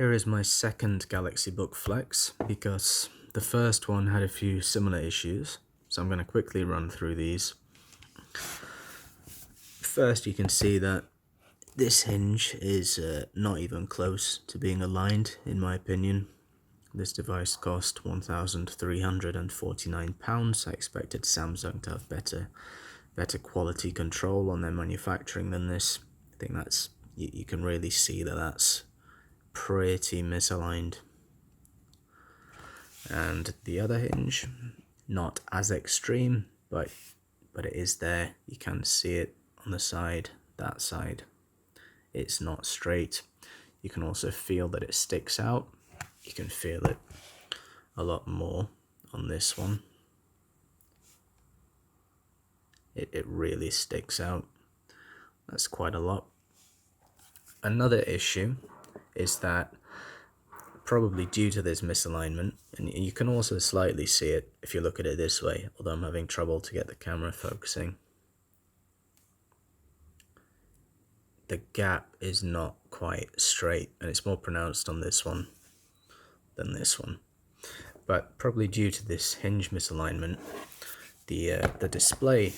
Here is my second Galaxy Book Flex, because the first one had a few similar issues, so I'm going to quickly run through these. First, you can see that this hinge is not even close to being aligned, in my opinion. This device cost £1,349. I expected Samsung to have better quality control on their manufacturing than this. I think that's, you can really see that that's pretty misaligned. And the other hinge, not as extreme, but it is there. You can see it on the side, that side. It's not straight. You can also feel that it sticks out. You can feel it a lot more on this one. It really sticks out. That's quite a lot. Another issue is that, probably due to this misalignment, and you can also slightly see it if you look at it this way, although I'm having trouble to get the camera focusing. The gap is not quite straight, and it's more pronounced on this one than this one. But probably due to this hinge misalignment, the display,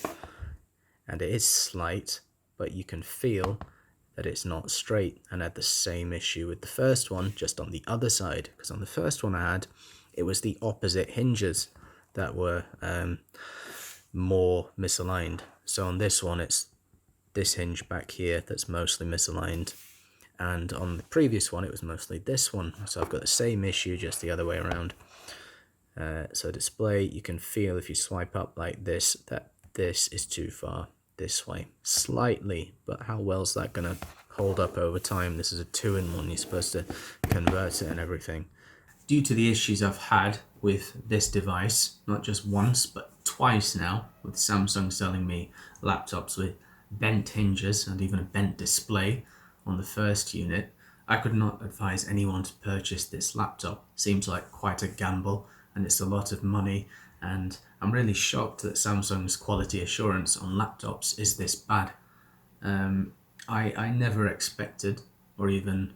and it is slight, but you can feel that it's not straight. And I had the same issue with the first one, just on the other side, because on the first one I had, it was the opposite hinges that were more misaligned. So on this one, it's this hinge back here that's mostly misaligned, and on the previous one it was mostly this one. So I've got the same issue, just the other way around. So display, you can feel if you swipe up like this, that this is too far this way, slightly, but how well is that going to hold up over time? This is a 2-in-1, you're supposed to convert it and everything. Due to the issues I've had with this device, not just once but twice now, with Samsung selling me laptops with bent hinges and even a bent display on the first unit, I could not advise anyone to purchase this laptop. Seems like quite a gamble, and it's a lot of money, and I'm really shocked that Samsung's quality assurance on laptops is this bad. I never expected, or even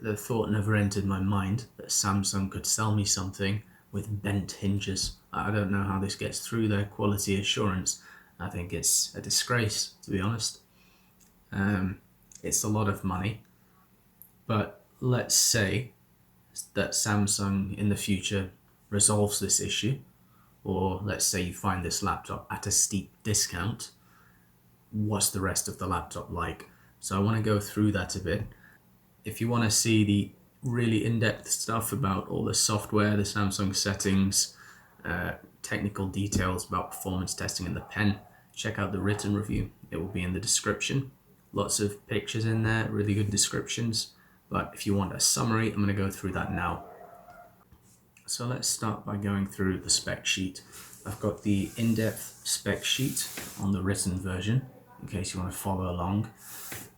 the thought never entered my mind, that Samsung could sell me something with bent hinges. I don't know how this gets through their quality assurance. I think it's a disgrace, to be honest. It's a lot of money, but let's say that Samsung in the future resolves this issue, or let's say you find this laptop at a steep discount. What's the rest of the laptop like? So I want to go through that a bit. If you want to see the really in-depth stuff about all the software, the Samsung settings, technical details about performance testing in the pen, check out the written review. It will be in the description. Lots of pictures in there, really good descriptions. But if you want a summary, I'm going to go through that now. So let's start by going through the spec sheet. I've got the in-depth spec sheet on the written version, in case you want to follow along.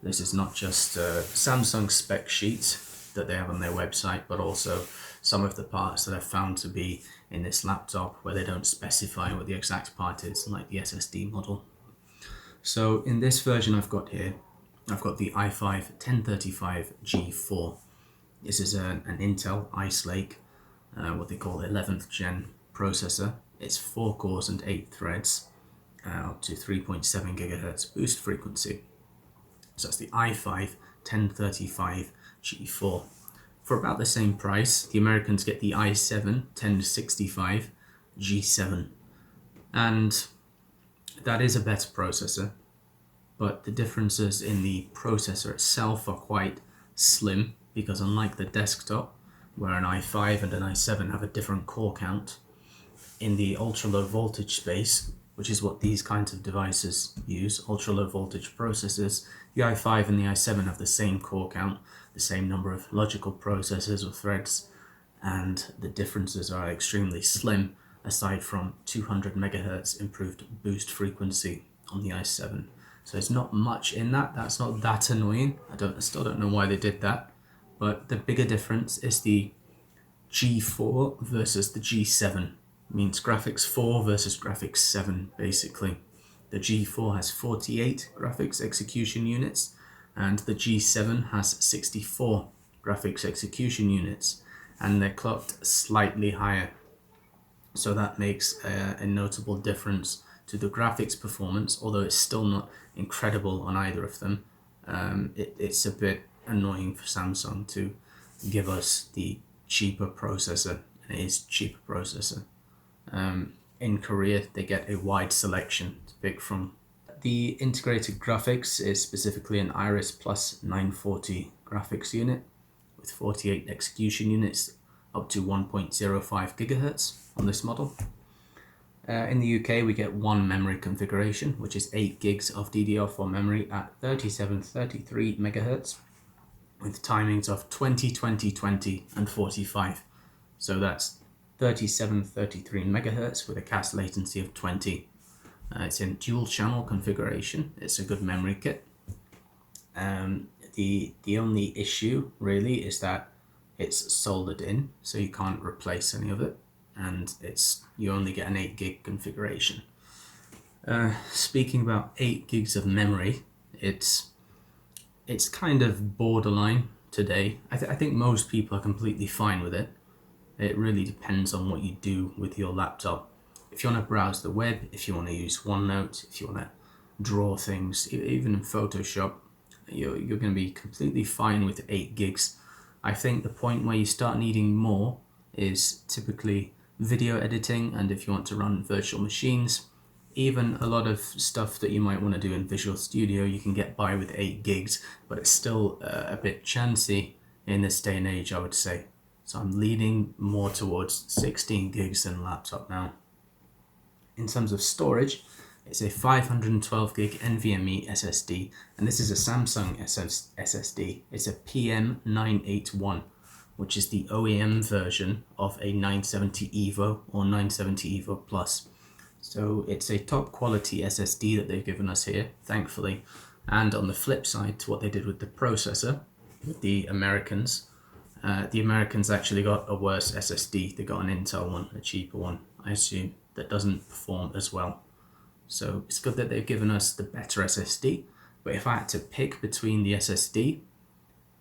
This is not just Samsung spec sheet that they have on their website, but also some of the parts that I've found to be in this laptop where they don't specify what the exact part is, like the SSD model. So in this version I've got here, I've got the i5 1035G4. This is an Intel Ice Lake, what they call 11th gen processor. It's 4 cores and 8 threads, up to 3.7 GHz boost frequency. So that's the i5 1035G4. For about the same price, the Americans get the i7 1065G7. And that is a better processor, but the differences in the processor itself are quite slim, because unlike the desktop, where an i5 and an i7 have a different core count, in the ultra-low voltage space, which is what these kinds of devices use, ultra-low voltage processors, the i5 and the i7 have the same core count, the same number of logical processors or threads, and the differences are extremely slim, aside from 200 MHz improved boost frequency on the i7. So it's not much in that. That's not that annoying. I still don't know why they did that. But the bigger difference is the G4 versus the G7. It means graphics 4 versus graphics 7, basically. The G4 has 48 graphics execution units, and the G7 has 64. graphics execution units, and they're clocked slightly higher. So that makes a notable difference to the graphics performance, although it's still not incredible on either of them. It's a bit annoying for Samsung to give us the cheaper processor, and it is cheaper processor. In Korea, they get a wide selection to pick from. The integrated graphics is specifically an Iris Plus 940 graphics unit with 48 execution units up to 1.05 gigahertz on this model. In the UK, we get one memory configuration, which is 8 gigs of DDR4 memory at 3733 megahertz with timings of 20, 20, 20 and 45. So that's 3733 megahertz with a CAS latency of 20. It's in dual channel configuration. It's a good memory kit. The only issue really is that it's soldered in, so you can't replace any of it, and you only get an 8 gig configuration. Speaking about 8 gigs of memory, it's kind of borderline today. I think most people are completely fine with it. It really depends on what you do with your laptop. If you want to browse the web, if you want to use OneNote, if you want to draw things, even in Photoshop, you're going to be completely fine with 8 gigs. I think the point where you start needing more is typically video editing, and if you want to run virtual machines, even a lot of stuff that you might want to do in Visual Studio, you can get by with 8 gigs, but it's still a bit chancy in this day and age, I would say. So I'm leaning more towards 16 gigs than laptop now. In terms of storage, it's a 512 gig NVMe SSD, and this is a Samsung SSD. It's a PM981, which is the OEM version of a 970 EVO or 970 EVO Plus. So it's a top quality SSD that they've given us here, thankfully. And on the flip side to what they did with the processor, with the Americans actually got a worse SSD. They got an Intel one, a cheaper one, I assume, that doesn't perform as well. So it's good that they've given us the better SSD, but if I had to pick between the SSD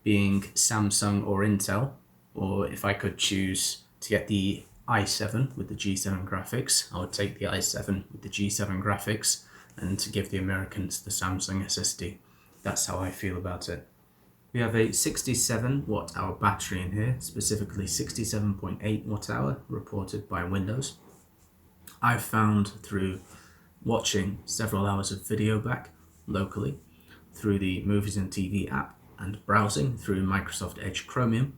being Samsung or Intel, or if I could choose to get the i7 with the G7 graphics, I would take the i7 with the G7 graphics and to give the Americans the Samsung SSD. That's how I feel about it. We have a 67 watt hour battery in here, specifically 67.8 watt hour reported by Windows. I've found through watching several hours of video back locally through the Movies and TV app and browsing through Microsoft Edge Chromium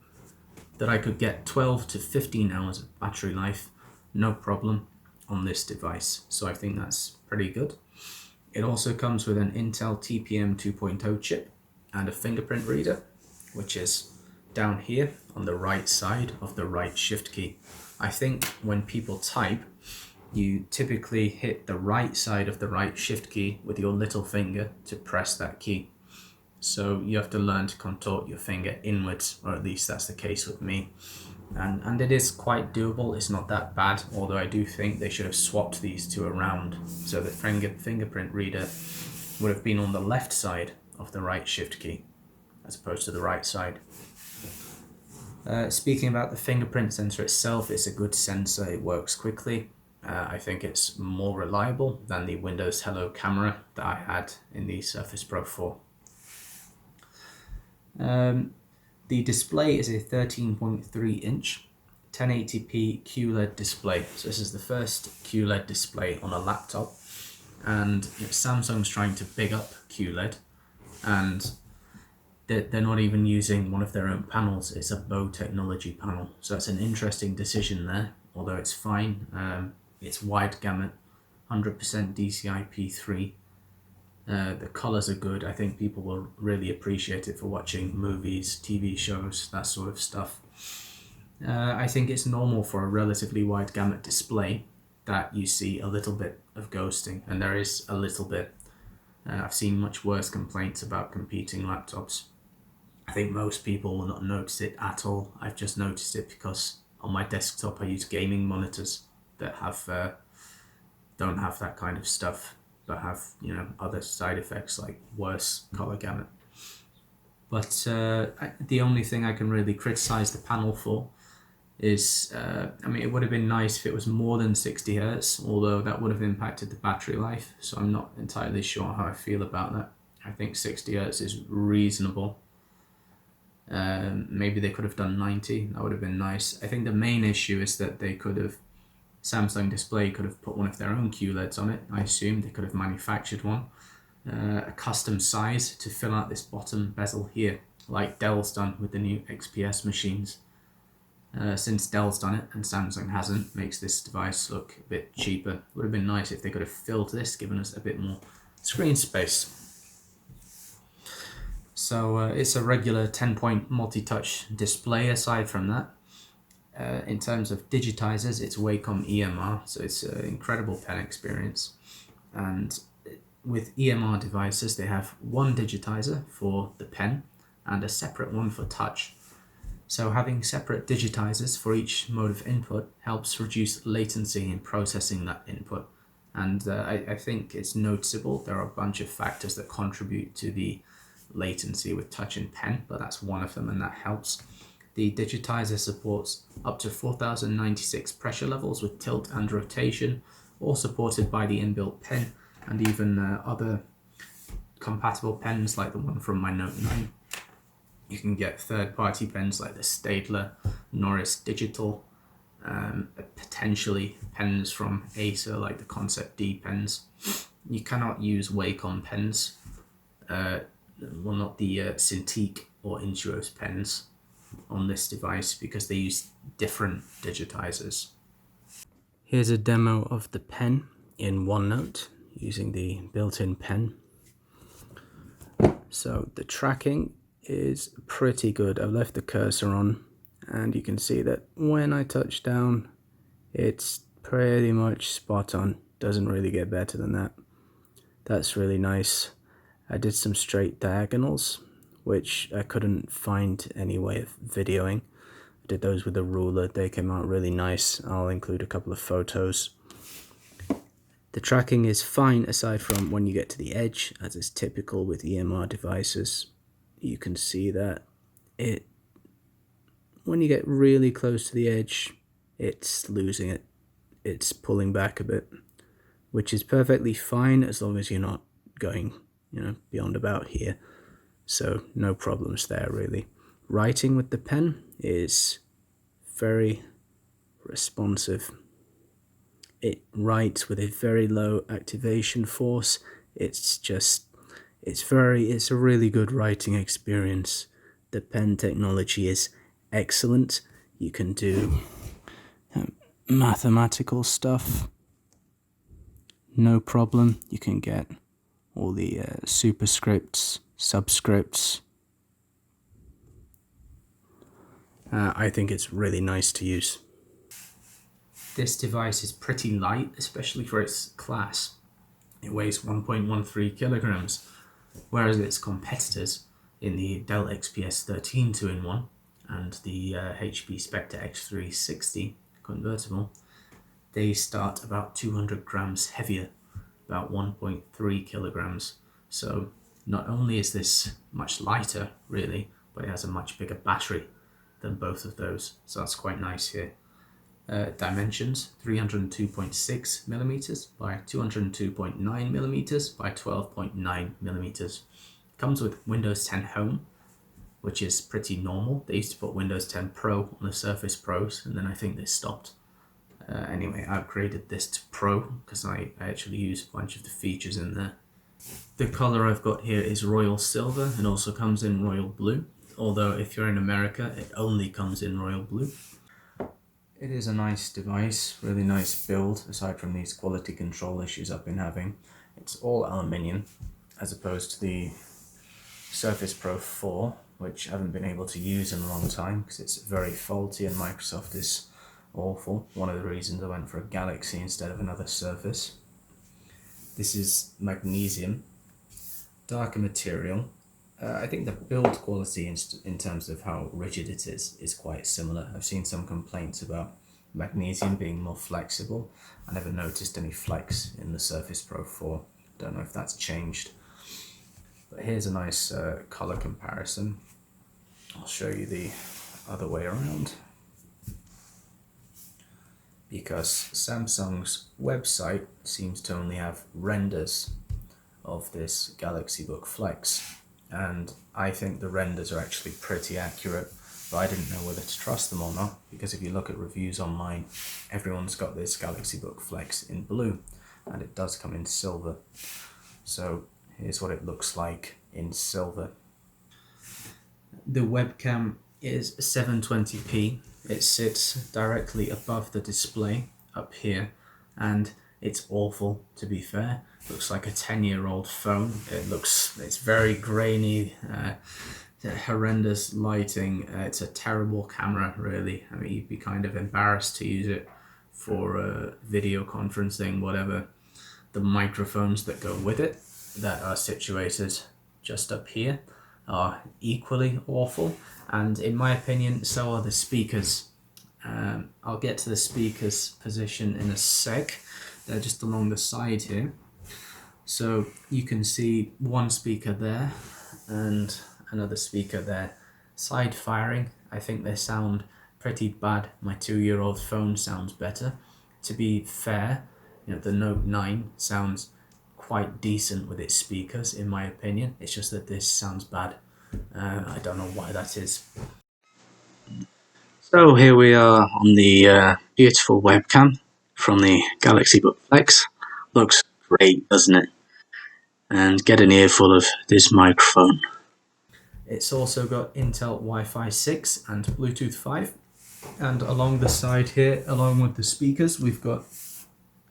that I could get 12 to 15 hours of battery life, no problem, on this device. So I think that's pretty good. It also comes with an Intel TPM 2.0 chip and a fingerprint reader, which is down here on the right side of the right shift key. I think when people type, you typically hit the right side of the right shift key with your little finger to press that key. So you have to learn to contort your finger inwards, or at least that's the case with me. And it is quite doable, it's not that bad, although I do think they should have swapped these two around. So the fingerprint reader would have been on the left side of the right shift key, as opposed to the right side. Speaking about the fingerprint sensor itself, it's a good sensor, it works quickly. I think it's more reliable than the Windows Hello camera that I had in the Surface Pro 4. The display is a 13.3 inch 1080p QLED display. So this is the first QLED display on a laptop, and Samsung's trying to big up QLED, and they're not even using one of their own panels. It's a Bow Technology panel, so that's an interesting decision there, although it's fine. It's wide gamut, 100% DCI-P3. The colors are good. I think people will really appreciate it for watching movies, TV shows, that sort of stuff. I think it's normal for a relatively wide gamut display that you see a little bit of ghosting, and there is a little bit. I've seen much worse complaints about competing laptops. I think most people will not notice it at all. I've just noticed it because on my desktop I use gaming monitors that don't have that kind of stuff, but have other side effects like worse color gamut. But the only thing I can really criticize the panel for is, I mean, it would have been nice if it was more than 60 Hertz, although that would have impacted the battery life, so I'm not entirely sure how I feel about that. I think 60 Hertz is reasonable. Maybe they could have done 90, that would have been nice. I think the main issue is that they could have, Samsung Display could have put one of their own QLEDs on it, I assume. They could have manufactured one, a custom size to fill out this bottom bezel here, like Dell's done with the new XPS machines. Since Dell's done it and Samsung hasn't, makes this device look a bit cheaper. Would have been nice if they could have filled this, given us a bit more screen space. So it's a regular 10-point multi-touch display. Aside from that, in terms of digitizers, it's Wacom EMR, so it's an incredible pen experience. And with EMR devices, they have one digitizer for the pen and a separate one for touch. So having separate digitizers for each mode of input helps reduce latency in processing that input. And I think it's noticeable. There are a bunch of factors that contribute to the latency with touch and pen, but that's one of them, and that helps. The digitizer supports up to 4096 pressure levels with tilt and rotation, all supported by the inbuilt pen, and even other compatible pens like the one from my Note 9. You can get third-party pens like the Staedtler, Norris Digital, potentially pens from Acer like the Concept D pens. You cannot use Wacom pens, well, not the Cintiq or Intuos pens on this device because they use different digitizers. Here's a demo of the pen in OneNote using the built-in pen. So the tracking is pretty good. I've left the cursor on and you can see that when I touch down it's pretty much spot on. Doesn't really get better than that. That's really nice. I did some straight diagonals which I couldn't find any way of videoing. I did those with a ruler. They came out really nice. I'll include a couple of photos. The tracking is fine aside from when you get to the edge, as is typical with EMR devices. You can see that when you get really close to the edge, it's losing it. It's pulling back a bit, which is perfectly fine as long as you're not going, beyond about here. So no problems there really. Writing with the pen is very responsive. It writes with a very low activation force. It's a really good writing experience. The pen technology is excellent. You can do mathematical stuff, no problem. You can get all the superscripts, subscripts. I think it's really nice to use. This device is pretty light, especially for its class. It weighs 1.13 kilograms, whereas its competitors in the Dell XPS 13 2-in-1 and the HP Spectre X360 convertible, they start about 200 grams heavier, about 1.3 kilograms. So not only is this much lighter, really, but it has a much bigger battery than both of those, so that's quite nice here. Dimensions 302.6 millimeters by 202.9 millimeters by 12.9 millimeters. Comes with Windows 10 Home, which is pretty normal. They used to put Windows 10 Pro on the Surface Pros, and then I think they stopped. Anyway, I upgraded this to Pro because I actually use a bunch of the features in there. The color I've got here is Royal Silver and also comes in Royal Blue, although if you're in America it only comes in Royal Blue. It is a nice device, really nice build, aside from these quality control issues I've been having. It's all aluminium, as opposed to the Surface Pro 4, which I haven't been able to use in a long time because it's very faulty and Microsoft is awful. One of the reasons I went for a Galaxy instead of another Surface. This is magnesium, darker material. I think the build quality in terms of how rigid it is quite similar. I've seen some complaints about magnesium being more flexible. I never noticed any flex in the Surface Pro 4. Don't know if that's changed. But here's a nice color comparison. I'll show you the other way around, because Samsung's website seems to only have renders of this Galaxy Book Flex, and I think the renders are actually pretty accurate, but I didn't know whether to trust them or not, because if you look at reviews online, everyone's got this Galaxy Book Flex in blue, and it does come in silver. So here's what it looks like in silver. The webcam is 720p. It sits directly above the display up here, and it's awful, to be fair. Looks like a 10-year-old phone. It's very grainy, horrendous lighting. It's a terrible camera, really. I mean, you'd be kind of embarrassed to use it for video conferencing, whatever. The microphones that go with it, that are situated just up here, are equally awful, and in my opinion, so are the speakers. I'll get to the speakers position in a sec. They're just along the side here. So you can see one speaker there and another speaker there. Side firing, I think they sound pretty bad. My 2-year-old phone sounds better. To be fair, you know, the Note 9 sounds quite decent with its speakers, in my opinion. It's just that this sounds bad. I don't know why that is. So here we are on the beautiful webcam from the Galaxy Book Flex. Looks great, doesn't it? And get an earful of this microphone. It's also got Intel Wi-Fi 6 and Bluetooth 5. And along the side here, along with the speakers, we've got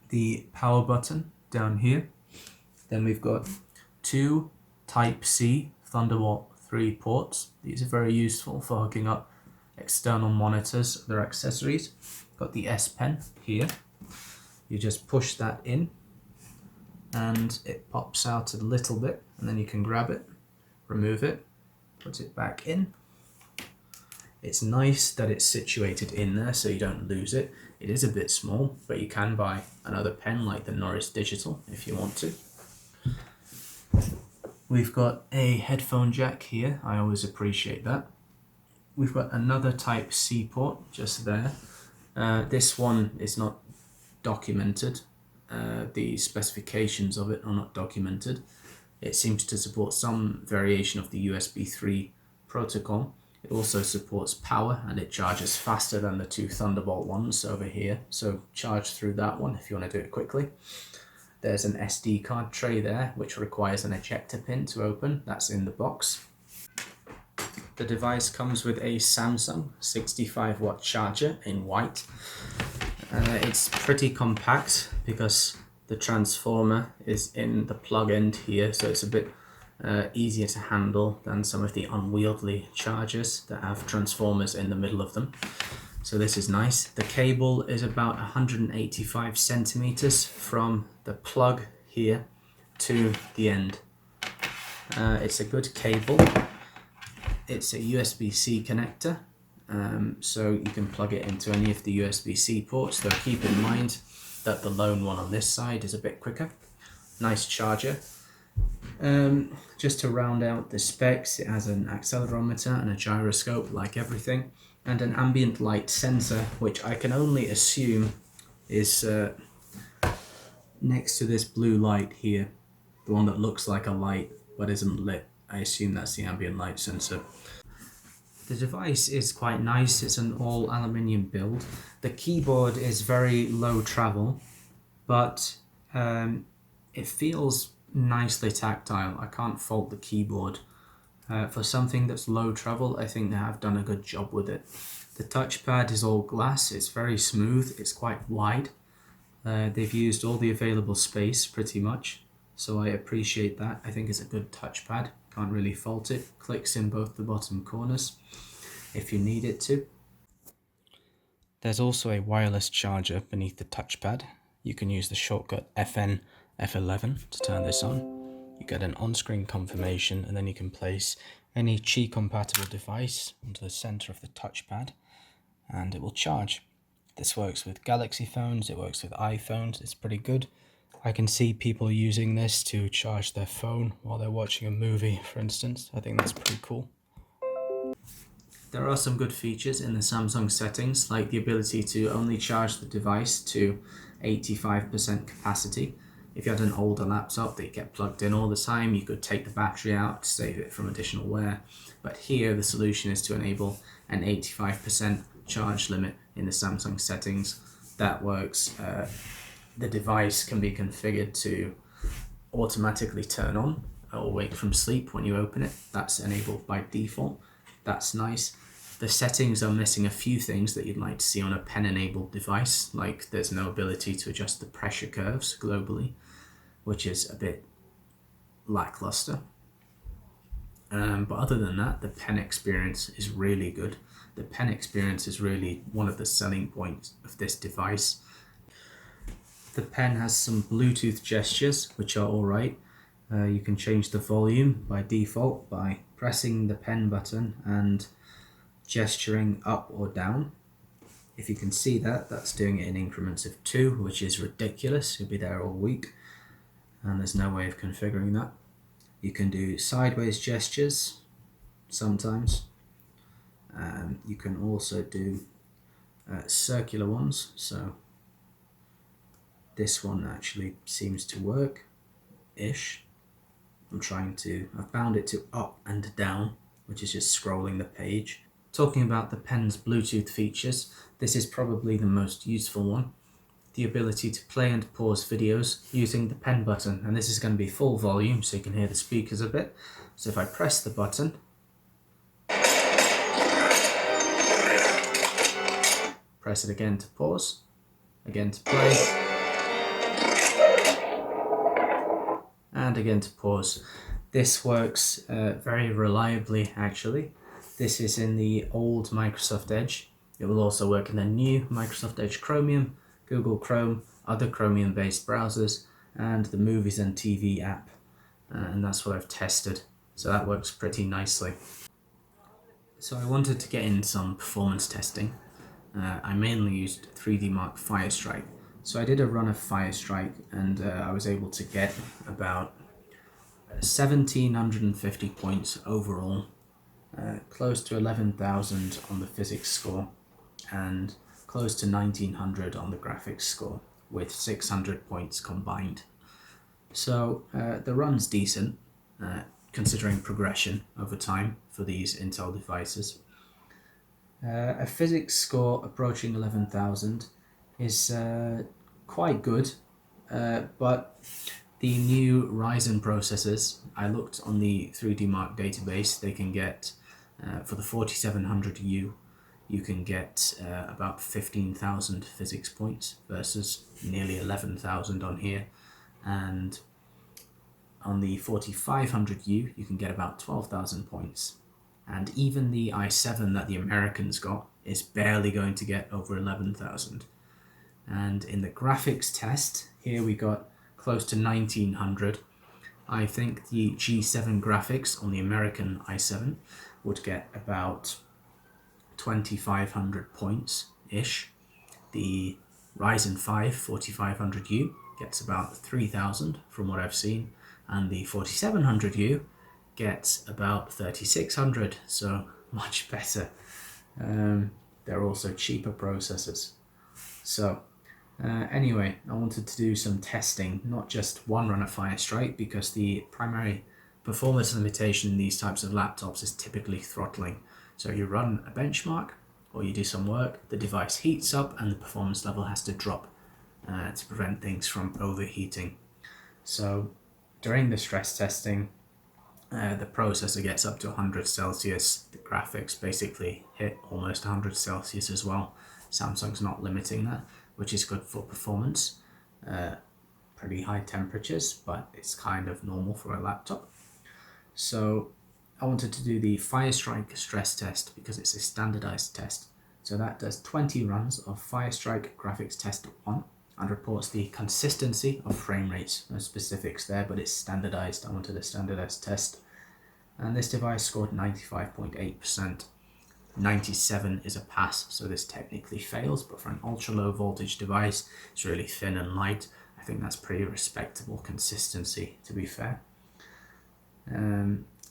the power button down here. Then we've got 2 Type-C Thunderbolt 3 ports. These are very useful for hooking up external monitors, their accessories. Got the S Pen here. You just push that in and it pops out a little bit, and then you can grab it, remove it, put it back in. It's nice that it's situated in there so you don't lose it. It is a bit small, but you can buy another pen like the Norris Digital if you want to. We've got a headphone jack here. I always appreciate that. We've got another Type-C port just there. This one is not documented. The specifications of it are not documented. It seems to support some variation of the USB 3 protocol. It also supports power, and it charges faster than the 2 Thunderbolt ones over here. So charge through that one if you want to do it quickly. There's an SD card tray there, which requires an ejector pin to open. That's in the box. The device comes with a Samsung 65-watt charger in white. It's pretty compact because the transformer is in the plug end here, so it's a bit easier to handle than some of the unwieldy chargers that have transformers in the middle of them. So this is nice. The cable is about 185 centimeters from the plug here to the end. It's a good cable. It's a USB-C connector, so you can plug it into any of the USB-C ports, though keep in mind that the lone one on this side is a bit quicker. Nice charger. Just to round out the specs, it has an accelerometer and a gyroscope like everything, and an ambient light sensor, which I can only assume is next to this blue light here, the one that looks like a light but isn't lit. I assume that's the ambient light sensor. The device is quite nice. It's an all aluminium build. The keyboard is very low travel, but it feels nicely tactile. I can't fault the keyboard. For something that's low travel, I think they have done a good job with it. The touchpad is all glass. It's very smooth. It's quite wide. They've used all the available space pretty much, so I appreciate that. I think it's a good touchpad. Can't really fault it. Clicks in both the bottom corners if you need it to. There's also a wireless charger beneath the touchpad. You can use the shortcut FN F11 to turn this on. You get an on-screen confirmation, and then you can place any Qi compatible device onto the center of the touchpad and it will charge. This works with Galaxy phones, it works with iPhones, it's pretty good. I can see people using this to charge their phone while they're watching a movie, for instance. I think that's pretty cool. There are some good features in the Samsung settings, like the ability to only charge the device to 85% capacity. If you had an older laptop that you kept plugged in all the time, you could take the battery out to save it from additional wear. But here the solution is to enable an 85% charge limit in the Samsung settings. That works. The device can be configured to automatically turn on or wake from sleep when you open it. That's enabled by default. That's nice. The settings are missing a few things that you'd like to see on a pen-enabled device, like there's no ability to adjust the pressure curves globally, which is a bit lackluster. But other than that, the pen experience is really good. The pen experience is really one of the selling points of this device. The pen has some Bluetooth gestures, which are alright. You can change the volume by default by pressing the pen button and gesturing up or down. If you can see that, that's doing it in increments of 2, which is ridiculous. You'll be there all week, and there's no way of configuring that. You can do sideways gestures sometimes. You can also do circular ones, so this one actually seems to work-ish. I've bound it to up and down, which is just scrolling the page. Talking about the pen's Bluetooth features, this is probably the most useful one. The ability to play and pause videos using the pen button, and this is going to be full volume so you can hear the speakers a bit. So if I press the button, press it again to pause, again to play, and again to pause. This works very reliably actually. This is in the old Microsoft Edge. It will also work in the new Microsoft Edge Chromium, Google Chrome, other Chromium based browsers, and the Movies and TV app. And that's what I've tested. So that works pretty nicely. So I wanted to get in some performance testing. I mainly used 3D Mark Firestrike. So I did a run of Firestrike and I was able to get about 1750 points overall, close to 11,000 on the physics score, and close to 1900 on the graphics score, with 600 points combined. So the run's decent, considering progression over time for these Intel devices. A physics score approaching 11,000 is quite good, but the new Ryzen processors, I looked on the 3D Mark database, they can get, for the 4700U, you can get about 15,000 physics points versus nearly 11,000 on here. And on the 4500U, you can get about 12,000 points. And even the i7 that the Americans got is barely going to get over 11,000. And in the graphics test, here we got close to 1900. I think the G7 graphics on the American i7 would get about 2,500 points-ish. The Ryzen 5 4500U gets about 3,000 from what I've seen, and the 4700U gets about 3,600, so much better. They're also cheaper processors. So anyway, I wanted to do some testing, not just one run of Firestrike, because the primary performance limitation in these types of laptops is typically throttling. So you run a benchmark or you do some work, the device heats up and the performance level has to drop to prevent things from overheating. So during the stress testing, the processor gets up to 100 Celsius. The graphics basically hit almost 100 Celsius as well. Samsung's not limiting that, which is good for performance. Pretty high temperatures, but it's kind of normal for a laptop. So I wanted to do the Firestrike stress test because it's a standardized test. So that does 20 runs of Firestrike graphics test 1 and reports the consistency of frame rates. No specifics there, but it's standardized. I wanted a standardized test. And this device scored 95.8%. 97 is a pass, so this technically fails, but for an ultra low voltage device, it's really thin and light. I think that's pretty respectable consistency, to be fair.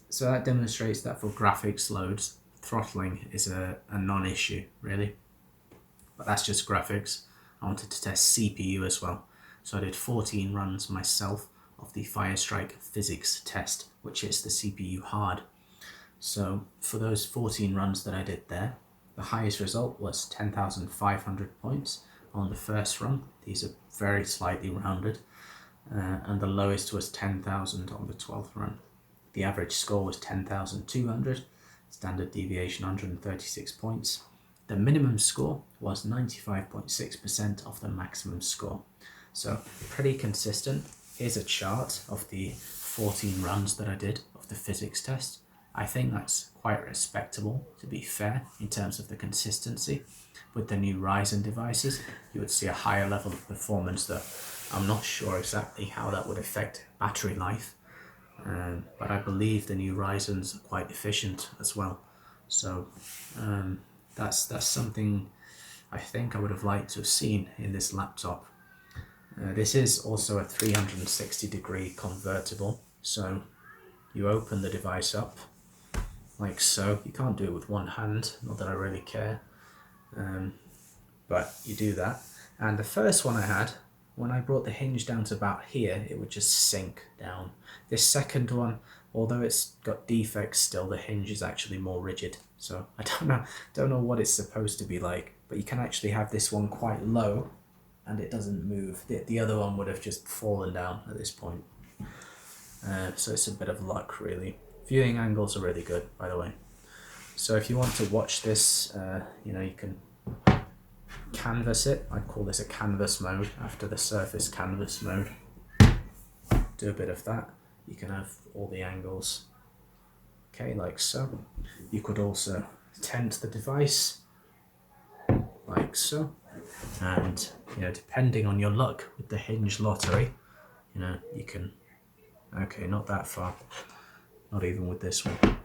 So that demonstrates that for graphics loads, throttling is a non-issue, really. But that's just graphics. I wanted to test CPU as well. So I did 14 runs myself of the Firestrike physics test, which is the CPU hard. So for those 14 runs that I did there, the highest result was 10,500 points on the first run. These are very slightly rounded. And the lowest was 10,000 on the 12th run. The average score was 10,200, standard deviation 136 points. The minimum score was 95.6% of the maximum score. So pretty consistent. Here's a chart of the 14 runs that I did of the physics test. I think that's quite respectable, to be fair, in terms of the consistency. With the new Ryzen devices, you would see a higher level of performance, though I'm not sure exactly how that would affect battery life. But I believe the new Ryzen's are quite efficient as well. So that's something I think I would have liked to have seen in this laptop. This is also a 360-degree convertible, so you open the device up like so. You can't do it with one hand, not that I really care, but you do that. And the first one I had, when I brought the hinge down to about here, it would just sink down. This second one, although it's got defects still, the hinge is actually more rigid. So I don't know what it's supposed to be like, but you can actually have this one quite low and it doesn't move. The other one would have just fallen down at this point. So it's a bit of luck, really. Viewing angles are really good, by the way. So if you want to watch this, you can canvas it. I'd call this a canvas mode after the surface canvas mode. Do a bit of that. You can have all the angles, okay, like so. You could also tent the device like so, and depending on your luck with the hinge lottery, you can, okay, not that far, not even with this one.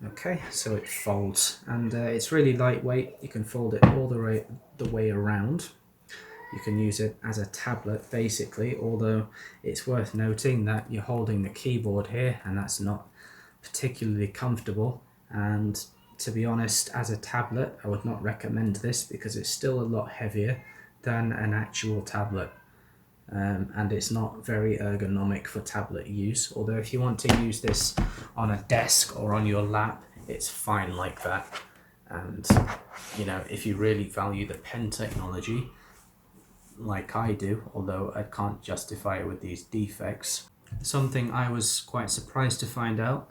Okay, so it folds, and it's really lightweight. You can fold it all the way around. You can use it as a tablet, basically, although it's worth noting that you're holding the keyboard here, and that's not particularly comfortable. And to be honest, as a tablet, I would not recommend this because it's still a lot heavier than an actual tablet. And it's not very ergonomic for tablet use, although if you want to use this on a desk or on your lap, it's fine like that. And if you really value the pen technology like I do, although I can't justify it with these defects, something I was quite surprised to find out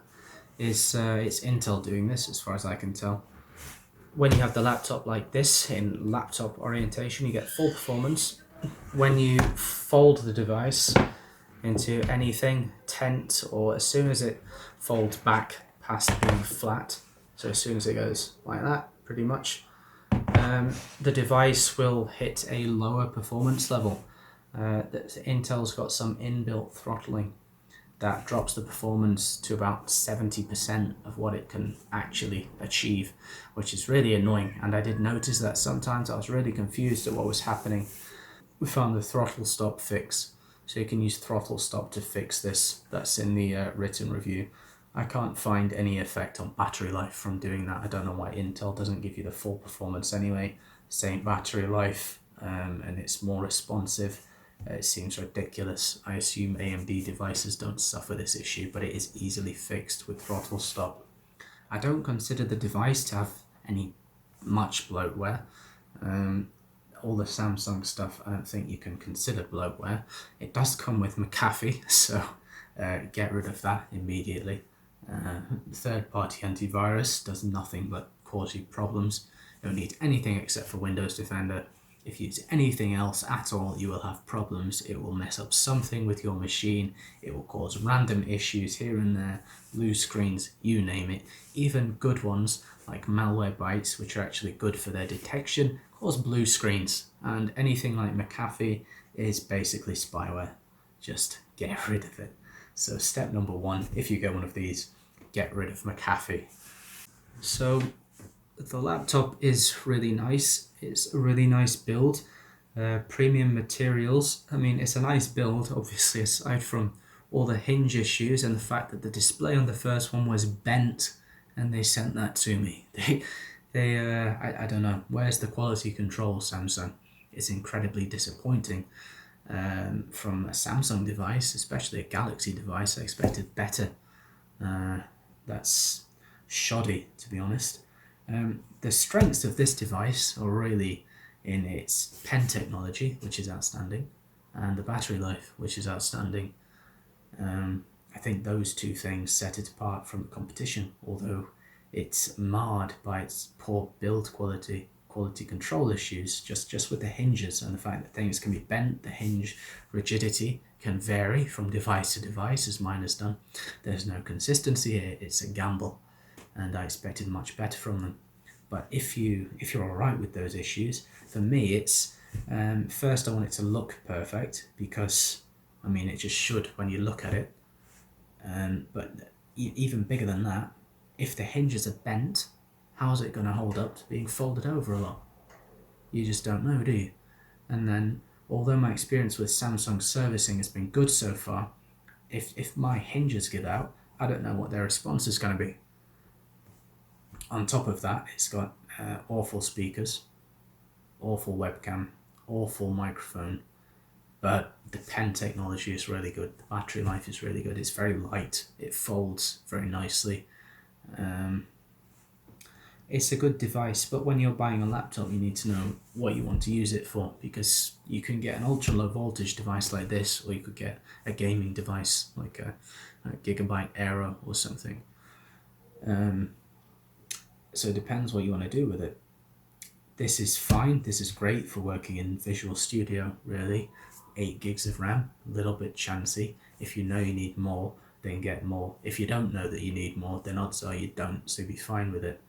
is it's Intel doing this, as far as I can tell. When you have the laptop like this in laptop orientation, you get full performance. When you fold the device into anything, tent, or as soon as it folds back past being flat, so as soon as it goes like that, pretty much, the device will hit a lower performance level. Intel's got some inbuilt throttling that drops the performance to about 70% of what it can actually achieve, which is really annoying. And I did notice that sometimes I was really confused at what was happening. We found the throttle stop fix, so you can use throttle stop to fix this. That's in the written review. I can't find any effect on battery life from doing that. I don't know why Intel doesn't give you the full performance anyway. Same battery life, and it's more responsive. It seems ridiculous. I assume AMD devices don't suffer this issue, but it is easily fixed with throttle stop. I don't consider the device to have any much bloatware. All the Samsung stuff, I don't think you can consider bloatware. It does come with McAfee, so get rid of that immediately. Third-party antivirus does nothing but cause you problems. You don't need anything except for Windows Defender. If you use anything else at all, you will have problems. It will mess up something with your machine. It will cause random issues here and there, blue screens, you name it. Even good ones like malware bytes, which are actually good for their detection, cause blue screens. And anything like McAfee is basically spyware. Just get rid of it. So step number one, if you get one of these, get rid of McAfee. So the laptop is really nice. It's a really nice build. Premium materials. I mean, it's a nice build, obviously, aside from all the hinge issues and the fact that the display on the first one was bent, and they sent that to me. I don't know. Where's the quality control, Samsung? It's incredibly disappointing. From a Samsung device, especially a Galaxy device, I expected better. That's shoddy, to be honest. The strengths of this device are really in its pen technology, which is outstanding, and the battery life, which is outstanding. I think those two things set it apart from the competition, although it's marred by its poor build quality control issues, just with the hinges and the fact that things can be bent, the hinge rigidity can vary from device to device, as mine has done. There's no consistency here, it's a gamble, and I expected much better from them. But if you're alright with those issues, for me it's first I want it to look perfect, because I mean it just should when you look at it. But even bigger than that, if the hinges are bent, how's it going to hold up to being folded over a lot? You just don't know, do you? And then, although my experience with Samsung servicing has been good so far, if my hinges give out, I don't know what their response is going to be. On top of that, it's got awful speakers, awful webcam, awful microphone, but the pen technology is really good. The battery life is really good. It's very light. It folds very nicely. It's a good device, but when you're buying a laptop, you need to know what you want to use it for, because you can get an ultra low voltage device like this, or you could get a gaming device like a Gigabyte Aero or something. So it depends what you want to do with it. This is fine. This is great for working in Visual Studio, really. 8 gigs of RAM, a little bit chancy. If you know you need more, then get more. If you don't know that you need more, then odds are you don't, so be fine with it.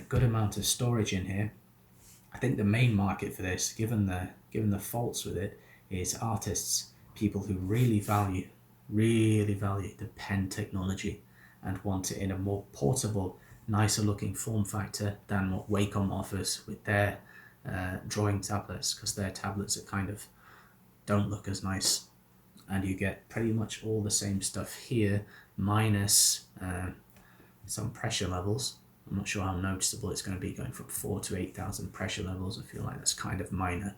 Good amount of storage in here. I think the main market for this, given the faults with it, is artists, people who really value the pen technology and want it in a more portable, nicer looking form factor than what Wacom offers with their drawing tablets, because their tablets are kind of don't look as nice, and you get pretty much all the same stuff here, minus some pressure levels. I'm not sure how noticeable it's going to be going from 4 to 8,000 pressure levels. I feel like that's kind of minor.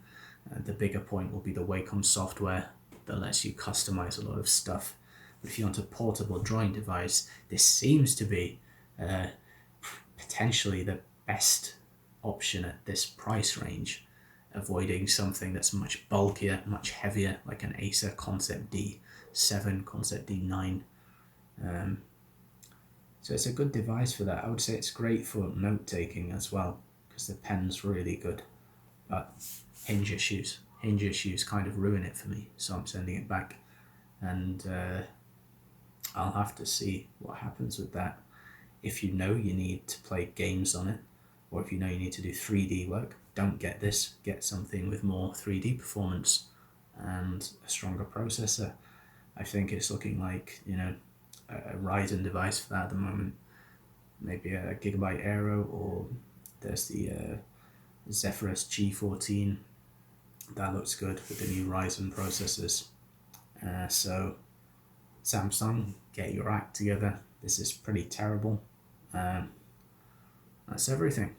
The bigger point will be the Wacom software that lets you customize a lot of stuff. But if you want a portable drawing device, this seems to be potentially the best option at this price range, avoiding something that's much bulkier, much heavier, like an Acer Concept D7, Concept D9. So it's a good device for that. I would say it's great for note taking as well, because the pen's really good. But hinge issues kind of ruin it for me, so I'm sending it back. And I'll have to see what happens with that. If you know you need to play games on it, or if you know you need to do 3D work, don't get this. Get something with more 3D performance and a stronger processor. I think it's looking like, a Ryzen device for that at the moment. Maybe a Gigabyte Aero, or there's the Zephyrus G14. That looks good with the new Ryzen processors. So Samsung, get your act together. This is pretty terrible. That's everything.